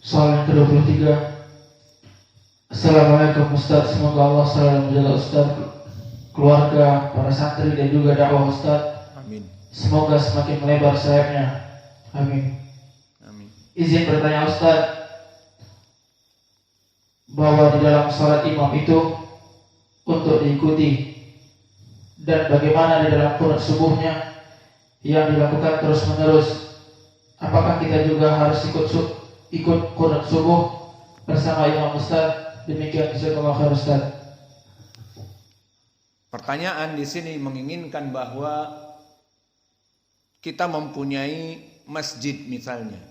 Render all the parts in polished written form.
Soal yang ke-23. Assalamualaikum Ustaz, semoga Allah selalu menjaga Ustaz, keluarga, para santri dan juga dakwah Ustaz. Amin. Semoga semakin melebar sayapnya. Amin. Amin. Izin bertanya Ustaz, bahwa di dalam salat imam itu untuk diikuti, dan bagaimana di dalam qunut subuhnya yang dilakukan terus menerus, apakah kita juga harus ikut qunut subuh bersama imam Ustaz? Demikian, jazakallahu khair Ustaz. Pertanyaan di sini menginginkan bahwa kita mempunyai masjid misalnya,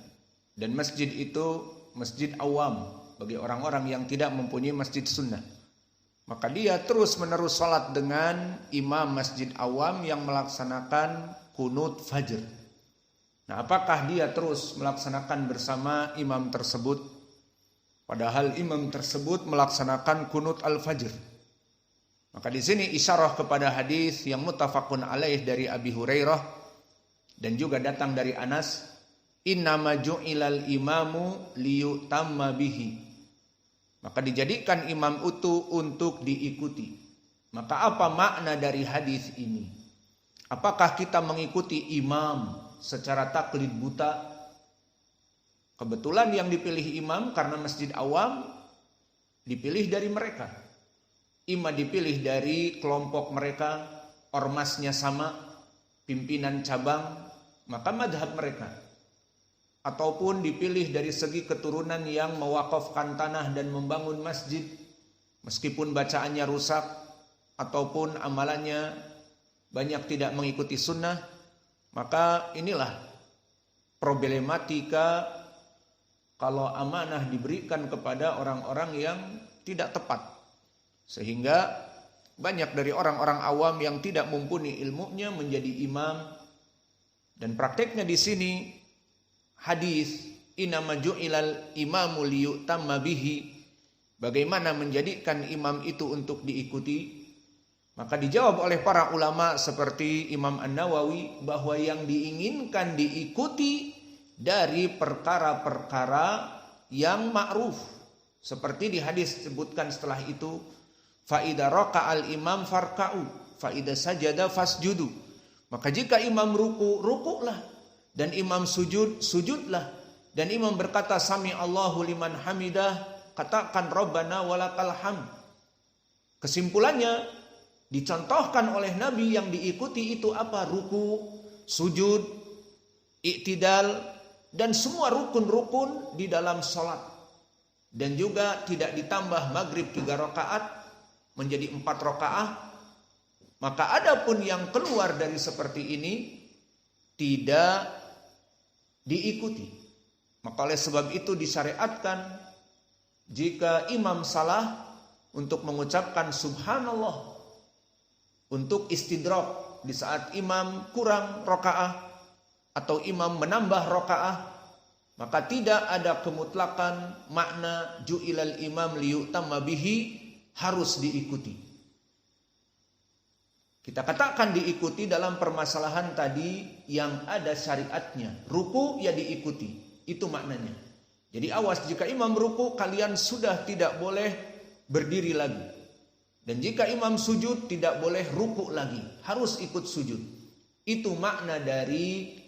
dan masjid itu masjid awam bagi orang-orang yang tidak mempunyai masjid sunnah. Maka dia terus menerus salat dengan imam masjid awam yang melaksanakan kunut fajr. Nah, apakah dia terus melaksanakan bersama imam tersebut? Padahal imam tersebut melaksanakan kunut al-fajr. Maka di sini isyarah kepada hadis yang muttafaqun alaih dari Abi Hurairah dan juga datang dari Anas, innama ju'ilal imamu liyutamma bihi. Maka dijadikan imam itu untuk diikuti. Maka apa makna dari hadis ini? Apakah kita mengikuti imam secara taklid buta? Kebetulan yang dipilih imam karena masjid awam dipilih dari mereka. Imam dipilih dari kelompok mereka, ormasnya sama, pimpinan cabang, maka madhab mereka. Ataupun dipilih dari segi keturunan yang mewakafkan tanah dan membangun masjid, meskipun bacaannya rusak, ataupun amalannya banyak tidak mengikuti sunnah, maka inilah problematika kalau amanah diberikan kepada orang-orang yang tidak tepat. Sehingga banyak dari orang-orang awam yang tidak mumpuni ilmunya menjadi imam. Dan prakteknya di sini hadis innama ju'ilal imamu liyutamma bihi, bagaimana menjadikan imam itu untuk diikuti? Maka dijawab oleh para ulama seperti Imam An-Nawawi bahwa yang diinginkan diikuti dari perkara-perkara yang ma'ruf. Seperti di hadis disebutkan setelah itu, fa idza raka'al imam farka'u, fa idza sajada fasjudu. Maka jika imam ruku, rukuklah, dan imam sujud, sujudlah, dan imam berkata sami Allahu liman hamidah, katakan Rabbana walakal hamd. Kesimpulannya dicontohkan oleh Nabi yang diikuti itu apa? Ruku, sujud, i'tidal, dan semua rukun-rukun di dalam sholat. Dan juga tidak ditambah maghrib 3 rakaat menjadi 4 rakaat. Maka adapun yang keluar dari seperti ini tidak diikuti. Maka oleh sebab itu disyariatkan jika imam salah untuk mengucapkan subhanallah, untuk istidrak di saat imam kurang rakaat atau imam menambah rakaah, maka tidak ada kemutlakan makna ju'ilal imam liyutamma bihi, harus diikuti. Kita katakan diikuti dalam permasalahan tadi yang ada syariatnya. Ruku ya diikuti, itu maknanya. Jadi awas, jika imam ruku kalian sudah tidak boleh berdiri lagi. Dan jika imam sujud tidak boleh ruku lagi, harus ikut sujud. Itu makna dari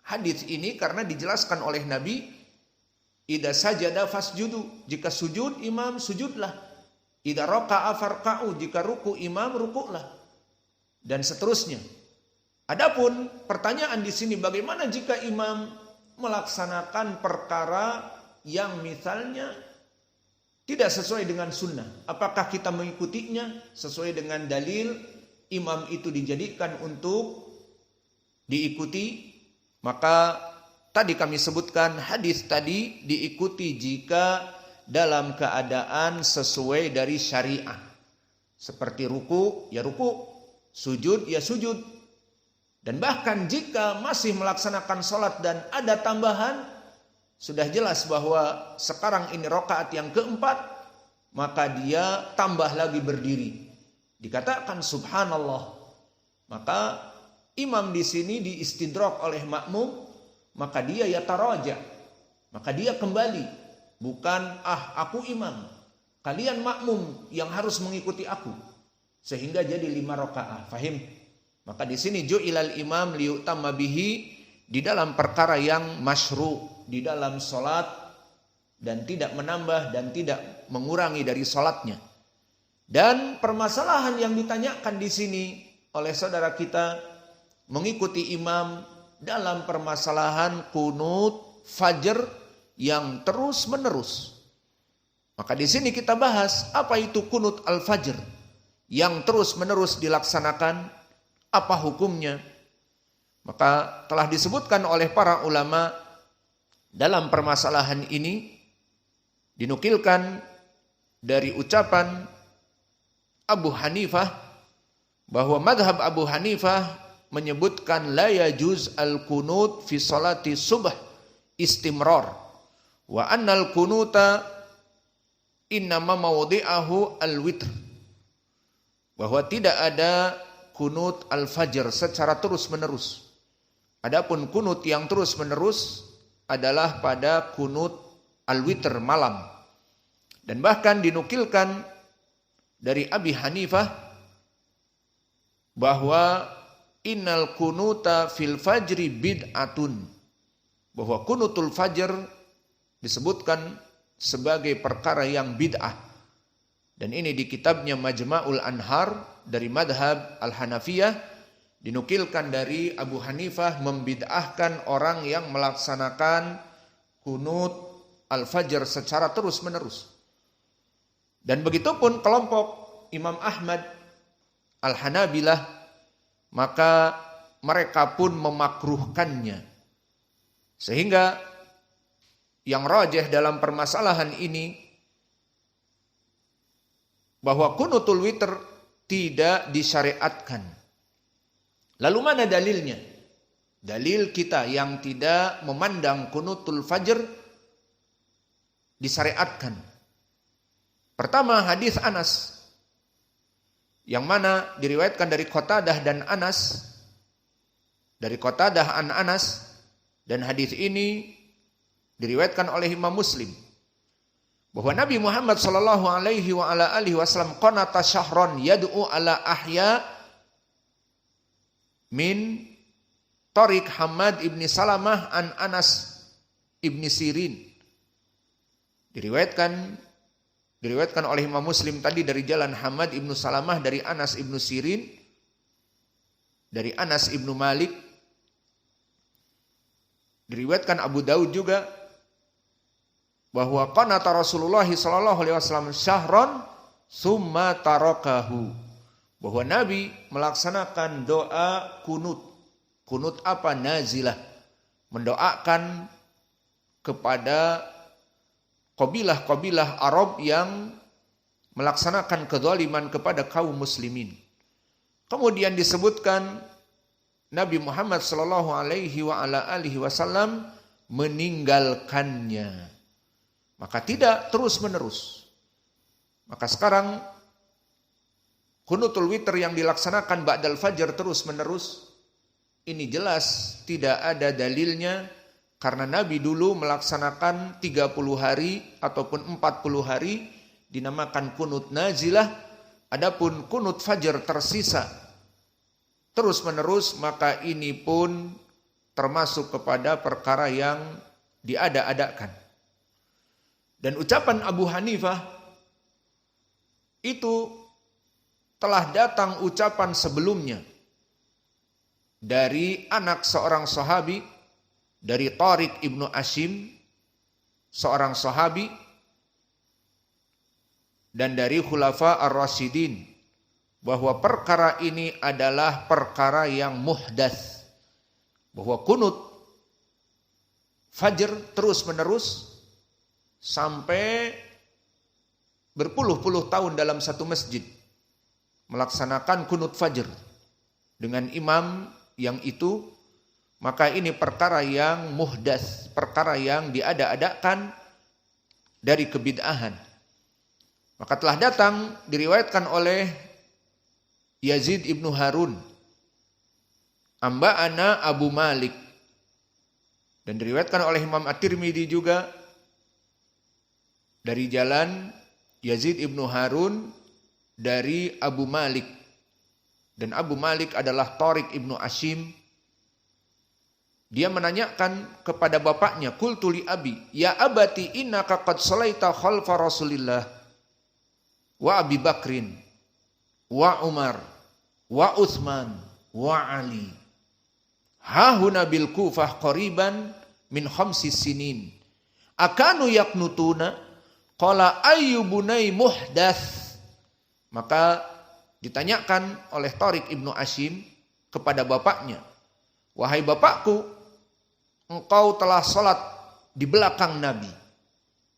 hadis ini, karena dijelaskan oleh Nabi, idza sajada fasjudu, jika sujud imam sujudlah, idza raka'a farka'u, jika ruku imam rukuklah, dan seterusnya. Adapun pertanyaan di sini, bagaimana jika imam melaksanakan perkara yang misalnya tidak sesuai dengan sunnah? Apakah kita mengikutinya sesuai dengan dalil imam itu dijadikan untuk diikuti? Maka tadi kami sebutkan hadis tadi diikuti jika dalam keadaan sesuai dari syariah. Seperti ruku, ya ruku, sujud, ya sujud. Dan bahkan jika masih melaksanakan sholat dan ada tambahan, sudah jelas bahwa sekarang ini rakaat yang keempat, maka dia tambah lagi berdiri. Dikatakan subhanallah. Maka imam di sini diistidrak oleh makmum, maka dia yataraja, maka dia kembali Bukan aku imam, kalian makmum yang harus mengikuti aku. Sehingga jadi 5 rakaat. Fahim? Maka di sini ju'ilal imam liyutamma bihi, di dalam perkara yang masyru', di dalam salat, dan tidak menambah dan tidak mengurangi dari salatnya. Dan permasalahan yang ditanyakan di sini oleh saudara kita mengikuti imam dalam permasalahan kunut fajr yang terus menerus. Maka di sini kita bahas apa itu kunut al-fajr yang terus menerus dilaksanakan, apa hukumnya. Maka telah disebutkan oleh para ulama dalam permasalahan ini, dinukilkan dari ucapan Abu Hanifah bahwa madhab Abu Hanifah menyebutkan la yajuz al-kunut fi salati subh istimrar wa annal kunuta innama mawdi'ahu al-witr, bahwa tidak ada kunut al-fajr secara terus menerus. Adapun kunut yang terus menerus adalah pada kunut al-witr malam. Dan bahkan dinukilkan dari Abi Hanifah bahwa innal kunuta fil fajri bid'atun, bahwa kunutul fajr disebutkan sebagai perkara yang bid'ah. Dan ini di kitabnya Majma'ul Anhar dari madhab Al-Hanafiyah, dinukilkan dari Abu Hanifah membid'ahkan orang yang melaksanakan kunut al-fajr secara terus menerus. Dan begitupun kelompok Imam Ahmad Al-Hanabilah, maka mereka pun memakruhkannya. Sehingga yang rajih dalam permasalahan ini bahwa kunutul witr tidak disyariatkan. Lalu mana dalilnya? Dalil kita yang tidak memandang kunutul fajr disyariatkan. Pertama, hadis Anas yang mana diriwayatkan dari Qatadah dan Anas, dari Qatadah an Anas, dan hadis ini diriwayatkan oleh Imam Muslim, bahwa Nabi Muhammad sallallahu alaihi wa ala alihi wasallam qanata syahran yad'u ala ahya min Tariq Hamad ibni Salamah an Anas ibni Sirin. Diriwayatkan oleh Imam Muslim tadi dari jalan Hamad ibnu Salamah dari Anas ibnu Sirin, dari Anas ibnu Malik. Diriwayatkan Abu Daud juga bahwa qanata Rasulullah sallallahu alaihi wasallam syahran summa tarakahu, bahwa Nabi melaksanakan doa kunut. Kunut apa? Nazilah, mendoakan kepada kabilah-kabilah Arab yang melaksanakan kezaliman kepada kaum muslimin. Kemudian disebutkan Nabi Muhammad sallallahu alaihi wa ala alihi wasallam meninggalkannya. Maka tidak terus-menerus. Maka sekarang kunutul witr yang dilaksanakan ba'dal fajr terus-menerus, ini jelas tidak ada dalilnya. Karena Nabi dulu melaksanakan 30 hari ataupun 40 hari dinamakan kunut nazilah. Adapun kunut fajr tersisa terus menerus, maka ini pun termasuk kepada perkara yang diada-adakan. Dan ucapan Abu Hanifah itu telah datang ucapan sebelumnya dari anak seorang sahabi, dari Tariq ibnu Ashim, seorang sahabi, dan dari Khulafa ar-Rasyidin, bahwa perkara ini adalah perkara yang muhdats, bahwa kunut fajr terus menerus sampai berpuluh-puluh tahun dalam satu masjid melaksanakan kunut fajr dengan imam yang itu, maka ini perkara yang muhdats, perkara yang diada-adakan dari kebid'ahan. Maka telah datang diriwayatkan oleh Yazid ibnu Harun, amba'ana Abu Malik, dan diriwayatkan oleh Imam At-Tirmidzi juga dari jalan Yazid ibnu Harun dari Abu Malik. Dan Abu Malik adalah Tariq ibnu Ashim. Dia menanyakan kepada bapaknya, qultu li abi, ya abati innaka qad shalaita khalfa Rasulillah wa Abi Bakrin wa Umar wa Utsman wa Ali. Hahuna bil Kufah qariban min 5 sinin. Akanu yaknutuna qala ayyubunai muhdats. Maka ditanyakan oleh Tariq ibnu Ashim kepada bapaknya, wahai bapakku, engkau telah sholat di belakang Nabi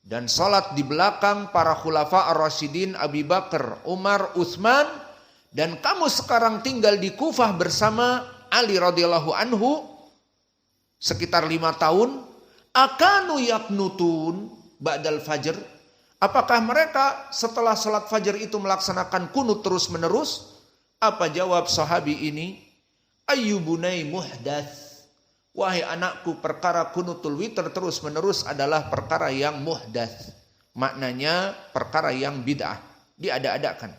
dan sholat di belakang para khulafa ar-rasyidin Abi Bakar, Umar, Utsman, dan kamu sekarang tinggal di Kufah bersama Ali radhiyallahu anhu sekitar 5 tahun. Akanu yaknutun ba'dal fajr. Apakah mereka setelah sholat fajar itu melaksanakan kunut terus menerus? Apa jawab sahabi ini? Ayyubunai muhdats. Wahai anakku, perkara kunutul witir terus menerus adalah perkara yang muhdats. Maknanya perkara yang bid'ah, diada-adakan.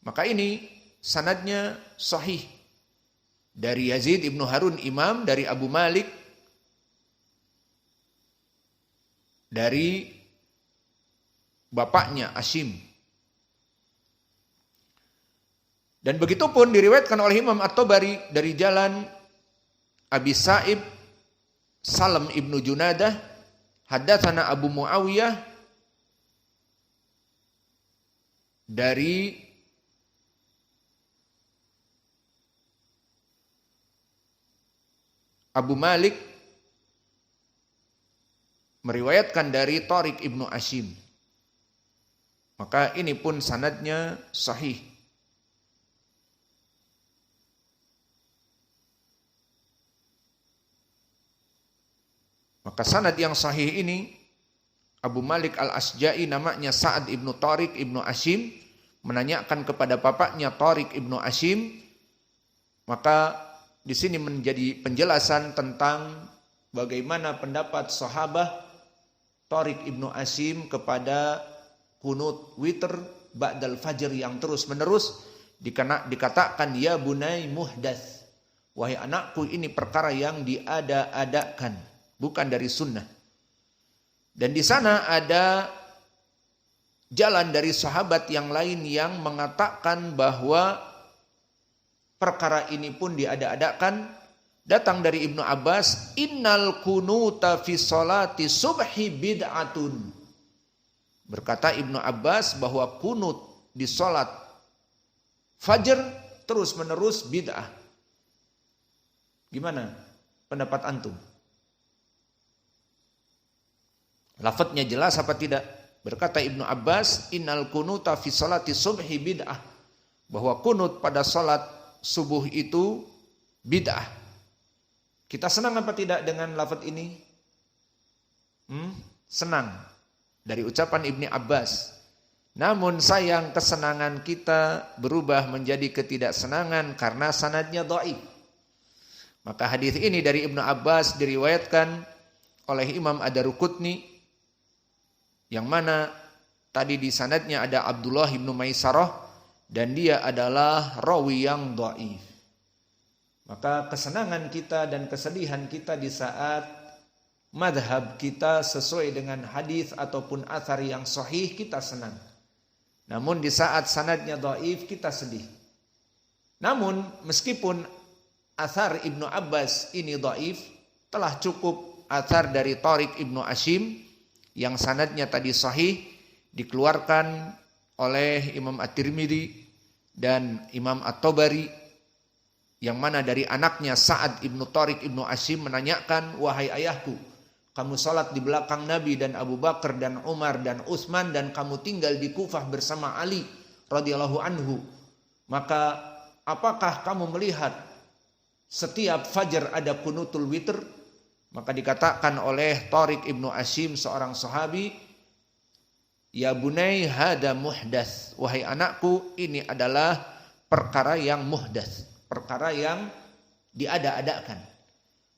Maka ini sanadnya sahih. Dari Yazid ibnu Harun imam, dari Abu Malik, dari bapaknya Ashim. Dan begitu pun diriwayatkan oleh Imam At-Tabari dari jalan Abi Sa'ib Salam ibnu Junadah, haddatsana Abu Muawiyah dari Abu Malik meriwayatkan dari Tariq ibnu Ashim. Maka ini pun sanadnya sahih. Maka sanad yang sahih ini, Abu Malik al-Asja'i namanya Sa'ad ibnu Tariq ibnu Ashim, menanyakan kepada bapaknya Tariq ibnu Ashim. Maka di sini menjadi penjelasan tentang bagaimana pendapat sahabat Tariq ibnu Ashim kepada kunut witir ba'dal fajr yang terus menerus. Dikatakan ya bunai muhdats, wahai anakku, ini perkara yang diada-adakan, bukan dari sunnah. Dan di sana ada jalan dari sahabat yang lain yang mengatakan bahwa perkara ini pun diada-adakan. Datang dari Ibnu Abbas, innal kunuta fi sholati subhi bid'atun. Berkata Ibnu Abbas bahwa kunut di sholat fajar terus menerus bid'ah. Gimana pendapat antum? Lafadznya jelas apa tidak? Berkata Ibnu Abbas, innal kunuta fi sholati subhi bid'ah. Bahwa kunut pada sholat subuh itu bid'ah. Kita senang apa tidak dengan lafadz ini? Senang. Dari ucapan Ibnu Abbas. Namun sayang, kesenangan kita berubah menjadi ketidaksenangan karena sanadnya dhaif. Maka hadis ini dari Ibnu Abbas diriwayatkan oleh Imam Ad-Daruqutni, yang mana tadi di sanadnya ada Abdullah ibnu Maisarah dan dia adalah rawi yang dhaif. Maka kesenangan kita dan kesedihan kita di saat madhab kita sesuai dengan hadis ataupun athar yang sahih, kita senang. Namun di saat sanadnya dhaif, kita sedih. Namun meskipun athar Ibnu Abbas ini dhaif, telah cukup athar dari Tariq ibnu Ashim yang sanadnya tadi sahih, dikeluarkan oleh Imam At-Tirmidzi dan Imam At-Tabari, yang mana dari anaknya Sa'ad ibnu Tariq ibnu Ashim menanyakan, wahai ayahku, kamu salat di belakang Nabi dan Abu Bakar dan Umar dan Utsman, dan kamu tinggal di Kufah bersama Ali radhiyallahu anhu. Maka apakah kamu melihat setiap fajar ada kunutul witir? Maka dikatakan oleh Tariq ibnu Ashim, seorang sahabi, ya bunai hada muhdats, wahai anakku, ini adalah perkara yang muhdats, perkara yang diada-adakan.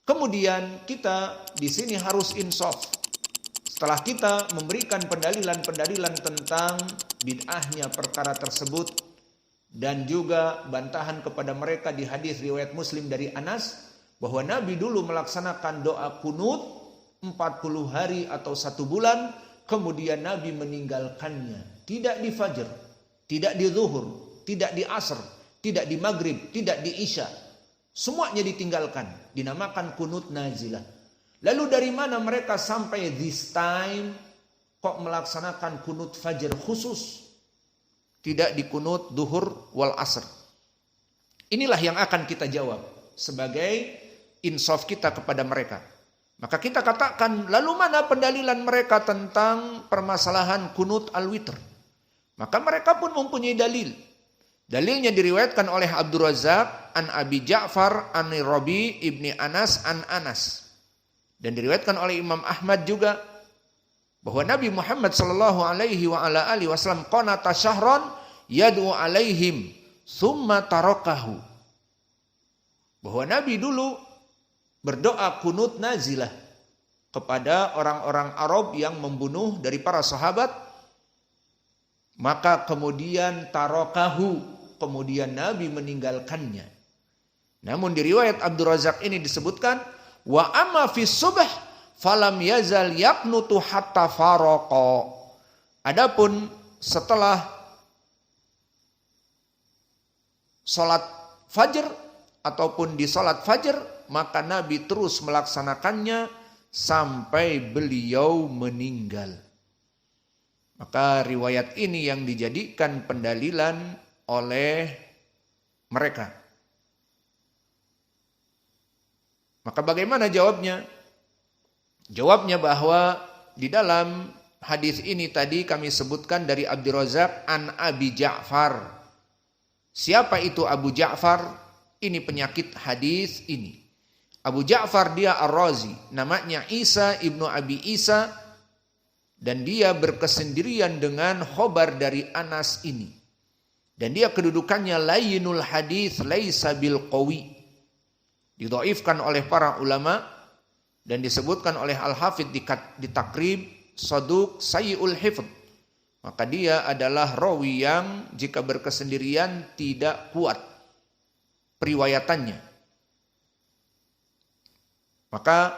Kemudian kita di sini harus insaf. setelah kita memberikan pendalilan-pendalilan tentang bid'ahnya perkara tersebut dan juga bantahan kepada mereka di hadis riwayat Muslim dari Anas bahwa Nabi dulu melaksanakan doa kunut 40 hari atau 1 bulan, kemudian Nabi meninggalkannya. Tidak di fajr, tidak di zuhur, tidak di asr, tidak di maghrib, tidak di isya. Semuanya ditinggalkan, dinamakan kunut nazilah. Lalu dari mana mereka sampai this time kok melaksanakan kunut fajr khusus? Tidak di kunut duhur wal asr. Inilah yang akan kita jawab sebagai insaf kita kepada mereka. Maka kita katakan, lalu mana pendalilan mereka tentang permasalahan kunut al-witr? Maka mereka pun mempunyai dalil. Dalilnya diriwayatkan oleh Abdul Razak an Abi Ja'far an Rabi ibni Anas an Anas. Dan diriwayatkan oleh Imam Ahmad juga bahwa Nabi Muhammad sallallahu alaihi wa ala alihi wasallam qanata syahran yad'u alaihim summa tarakahu. Bahwa Nabi dulu berdoa kunut nazilah kepada orang-orang Arab yang membunuh dari para sahabat, maka kemudian tarakahu, kemudian Nabi meninggalkannya. Namun di riwayat Abdul Razak ini disebutkan wa amma fi subh falam yazal yaqnutu hatta faraqa. Adapun setelah salat fajr ataupun di salat fajr, maka Nabi terus melaksanakannya sampai beliau meninggal. Maka riwayat ini yang dijadikan pendalilan oleh mereka. Maka bagaimana jawabnya? Jawabnya bahwa di dalam hadis ini tadi kami sebutkan dari Abdul Razak an Abi Ja'far. Siapa itu Abu Ja'far? Ini penyakit hadis ini. Abu Ja'far dia Ar-Razi, namanya Isa ibnu Abi Isa, dan dia berkesendirian dengan khobar dari Anas ini. Dan dia kedudukannya layyinul hadis laisa bil qawi. Didhaifkan oleh para ulama dan disebutkan oleh Al-Hafidz di Takrib saduq sayyi'ul hifdz. Maka dia adalah rawi yang jika berkesendirian tidak kuat periwayatannya. Maka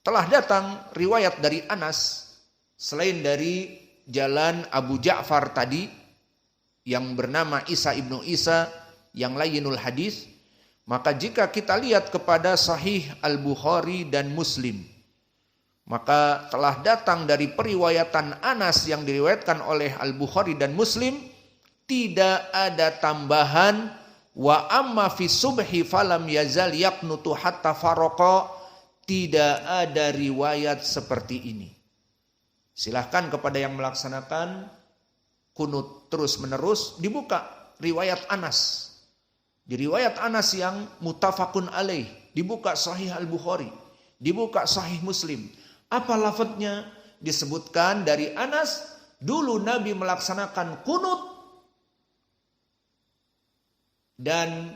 telah datang riwayat dari Anas selain dari jalan Abu Ja'far tadi yang bernama Isa ibnu Isa yang layyinul hadis. Maka jika kita lihat kepada Sahih Al-Bukhari dan Muslim, maka telah datang dari periwayatan Anas yang diriwayatkan oleh Al-Bukhari dan Muslim, tidak ada tambahan wa amma fi subhi falam yazal yaqnutu hatta faraqa. Tidak ada riwayat seperti ini. Silahkan kepada yang melaksanakan kunut terus menerus dibuka riwayat Anas. Di riwayat Anas yang muttafaqun alaih, dibuka Sahih Al-Bukhari, dibuka Sahih Muslim. Apa lafadznya? Disebutkan dari Anas, dulu Nabi melaksanakan kunut dan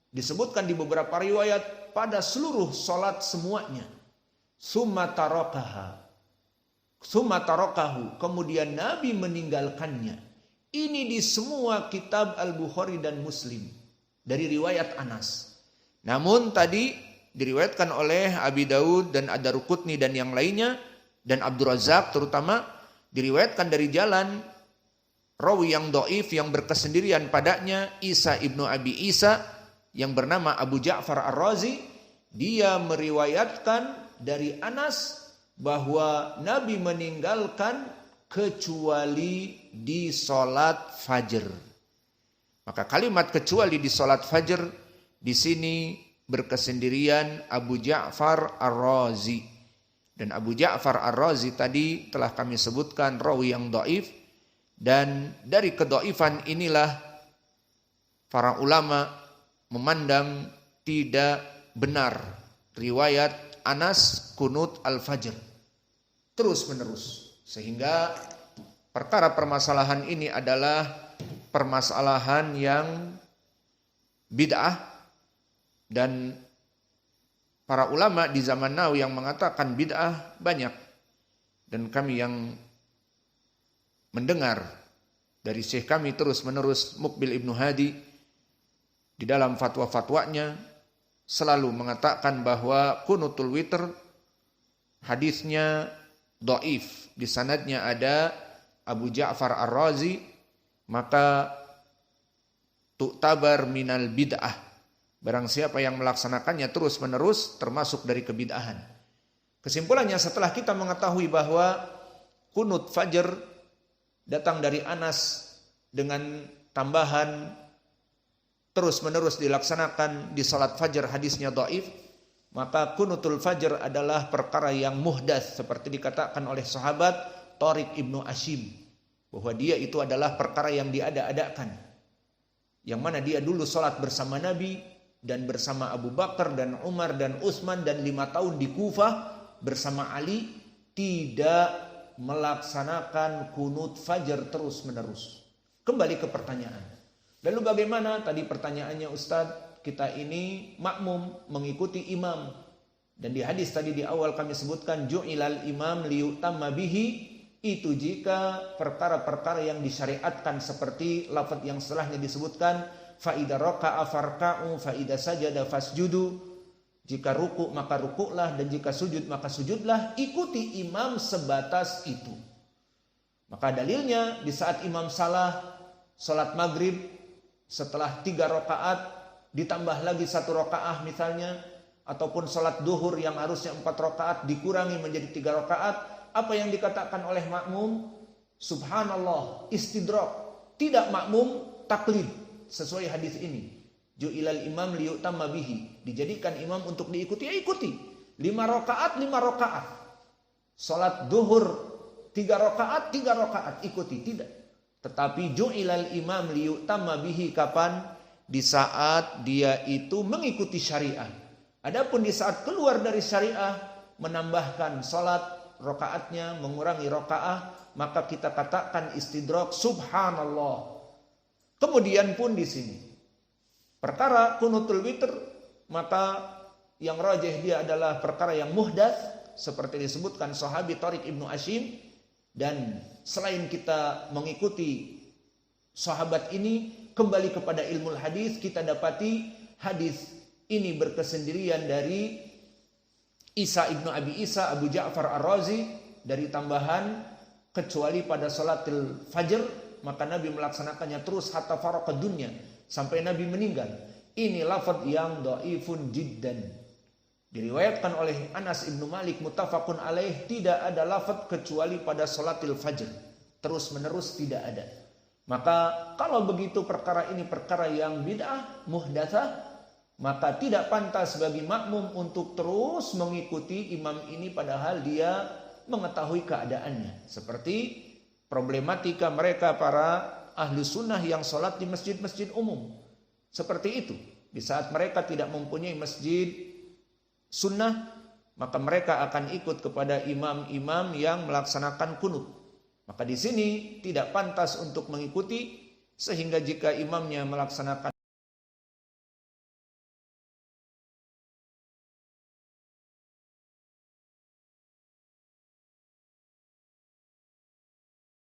disebutkan di beberapa riwayat pada seluruh salat semuanya. Summa tarakahu, kemudian Nabi meninggalkannya. Ini di semua kitab Al-Bukhari dan Muslim dari riwayat Anas. Namun tadi diriwayatkan oleh Abi Daud dan Ad-Darqutni dan yang lainnya, dan Abdul Razak terutama, diriwayatkan dari jalan rawi yang dhaif yang berkesendirian padanya Isa ibnu Abi Isa yang bernama Abu Ja'far Ar-Razi. Dia meriwayatkan dari Anas bahwa Nabi meninggalkan kecuali di salat fajr. Maka kalimat kecuali di salat fajr di sini berkesendirian Abu Ja'far Ar-Razi. Dan Abu Ja'far Ar-Razi tadi telah kami sebutkan rawi yang dhaif, dan dari kedhaifan inilah para ulama memandang tidak benar riwayat Anas kunut al-fajr terus menerus, sehingga perkara permasalahan ini adalah permasalahan yang bid'ah, dan para ulama di zaman now yang mengatakan bid'ah banyak. dan kami yang mendengar dari syekh kami terus menerus Muqbil Ibnu Hadi di dalam fatwa-fatwanya selalu mengatakan bahwa kunutul witr hadisnya dhaif, di sanadnya ada Abu Ja'far Ar-Razi, maka tu'tabar minal bid'ah. Barang siapa yang melaksanakannya terus menerus termasuk dari kebid'ahan. Kesimpulannya, setelah kita mengetahui bahwa kunut fajr datang dari Anas dengan tambahan terus menerus dilaksanakan di salat fajar, hadisnya dhaif, maka kunutul fajr adalah perkara yang muhdats, seperti dikatakan oleh sahabat Tariq Ibnu Ashim, bahwa dia itu adalah perkara yang diada-adakan, yang mana dia dulu salat bersama Nabi dan bersama Abu Bakar dan Umar dan Utsman, dan 5 tahun di Kufah bersama Ali, tidak melaksanakan kunut fajar terus menerus. Kembali ke pertanyaan, lalu bagaimana? Tadi pertanyaannya, Ustadz, kita ini makmum mengikuti imam, dan di hadis tadi di awal kami sebutkan ju'ilal imam liyutamma bihi, itu jika perkara-perkara yang disyariatkan seperti lafaz yang setelahnya disebutkan fa idza raka'a farka'u fa idza sajada fasjudu, jika ruku maka rukuklah, dan jika sujud maka sujudlah, ikuti imam sebatas itu. Maka dalilnya di saat imam salah salat maghrib, setelah 3 rakaat ditambah lagi 1 rakaat misalnya, ataupun salat duhur yang harusnya 4 rakaat dikurangi menjadi 3 rakaat, apa yang dikatakan oleh makmum? Subhanallah, istidrak. Tidak makmum taklid sesuai hadis ini. Ju'ilal imam liyutamma bihi, dijadikan imam untuk diikuti, ya ikuti. 5 rakaat 5 rakaat. Salat duhur 3 rakaat 3 rakaat, ikuti, tidak. Tetapi ju'ilal imam liyutamma bihi kapan? Di saat dia itu mengikuti syariah. Adapun di saat keluar dari syariah, menambahkan salat rakaatnya, mengurangi rakaat, maka kita katakan istidrak, subhanallah. Kemudian pun di sini perkara kunutul witr, maka yang rajih dia adalah perkara yang muhdats, seperti disebutkan sahabi Tariq Ibnu Ashim. Dan selain kita mengikuti sahabat ini, kembali kepada ilmu hadis, kita dapati hadis ini berkesendirian dari Isa Ibnu Abi Isa, Abu Ja'far Ar-Razi, dari tambahan kecuali pada salatil fajr, maka Nabi melaksanakannya terus hatta faraqad dunya, sampai Nabi meninggal. Ini lafaz yang dhaifun jiddan. Diriwayatkan oleh Anas Ibnu Malik muttafaqun alaih, tidak ada lafaz kecuali pada salatil fajr. Terus menerus tidak ada. Maka kalau begitu perkara ini perkara yang bid'ah, muhdatsah, maka tidak pantas bagi makmum untuk terus mengikuti imam ini padahal dia mengetahui keadaannya. Seperti problematika mereka para ahlu sunnah yang sholat di masjid-masjid umum. Seperti itu. Di saat mereka tidak mempunyai masjid sunnah, maka mereka akan ikut kepada imam-imam yang melaksanakan kunut. Maka di sini tidak pantas untuk mengikuti, sehingga jika imamnya melaksanakan